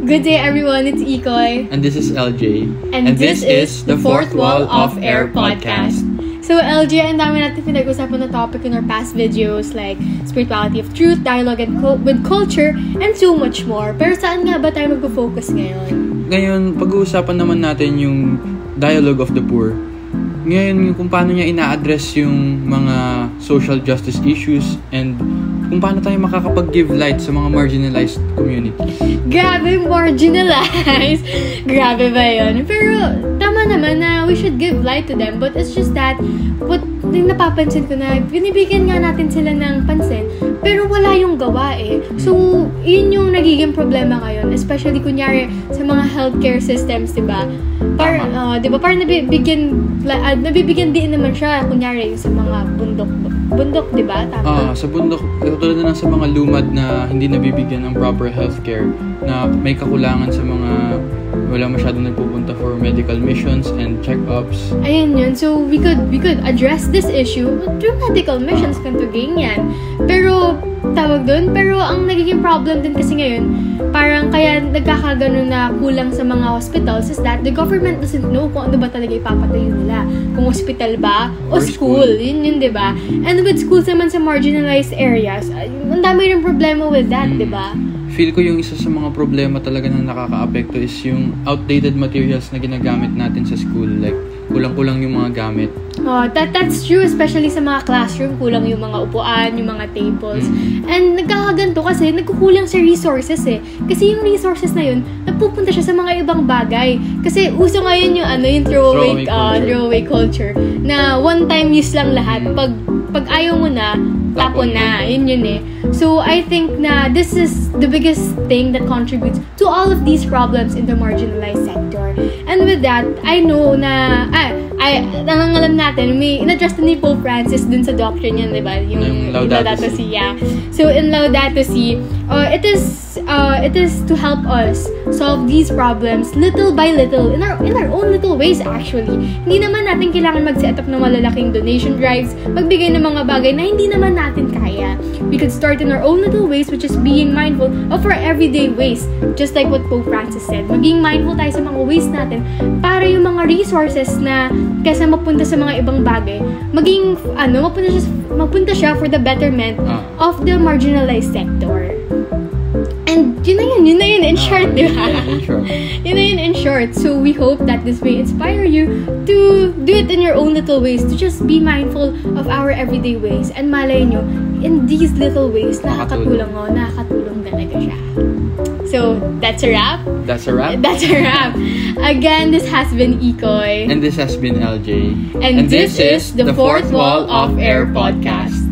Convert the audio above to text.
Good day everyone, it's Ikoy. And this is LJ. And this is the Fourth Wall of Air podcast. So LJ, ang dami natin pinag-usapan na topic in our past videos like spirituality of truth, dialogue and with culture, and so much more. Pero saan nga ba tayo mag-focus ngayon? Ngayon, pag-uusapan naman natin yung dialogue of the poor. Ngayon, kung paano niya ina-address yung mga social justice issues and kung paano tayo makakapag-give light sa mga marginalized community. Grabe, marginalized! Grabe ba yun? Pero, tama naman na we should give light to them. But it's just that, napapansin ko na, binibigyan nga natin sila ng pansin, pero wala yung gawa eh. So, yun yung nagiging problema ngayon. Especially, kunyari, sa mga healthcare systems, diba? Diba, parang nabibigyan din naman siya, kunyari, sa mga bundok, diba? Tama? Sa bundok, tulad na lang sa mga lumad na hindi nabibigyan ng proper healthcare, na may kakulangan sa mga wala masyadong nagpupunta for medical missions and check-ups. Ayan yun. So, we could address this issue through medical missions kanto ganyan. Pero, pero ang nagiging problem din kasi ngayon, parang kaya nagkakagano na kulang sa mga hospitals is that the government doesn't know kung ano ba talaga ipapatayo nila. Kung hospital ba o school. Yun, diba? And with schools naman sa marginalized areas, ang dami rin problema with that, diba? Feel ko yung isa sa mga problema talaga na nakaka-apekto is yung outdated materials na ginagamit natin sa school. Like, kulang-kulang yung mga gamit. That's true, especially sa mga classroom. Kulang yung mga upuan, yung mga tables. And nagkakaganto kasi nagkukulang sa resources eh. Kasi yung resources na yun, nagpupunta siya sa mga ibang bagay. Kasi uso ngayon yung throwaway culture. Na one-time use lang lahat. Pag ayaw mo na, tapon na. Yun eh. So, I think na this is the biggest thing that contributes to all of these problems in the marginalized sector. And with that, I know na, nangangalam natin, may in-address ni Pope Francis dun sa doctrine niya, diba? Yung Laudato Si. Yeah. So, in Laudato Si, it is to help us solve these problems little by little, in our own little ways actually. Hindi naman natin kailangan mag-set up ng malalaking donation drives, magbigay ng mga bagay na hindi naman natin kaya. We could start in our own little ways, which is being mindful of our everyday ways. Just like what Pope Francis said, maging mindful tayo sa mga ways natin para yung mga resources na kaysa mapunta sa mga ibang bagay, maging, mapunta siya for the betterment of the marginalized sector. And yun na yun, in short, di ba? Yun na yun, in short. So, we hope that this may inspire you to do it in your own little ways, to just be mindful of our everyday ways. And malay nyo, in these little ways, nakakatulong talaga siya. So, that's a wrap. Again, this has been Ikoy. And this has been LJ. And this is the Fourth Wall of Air podcast.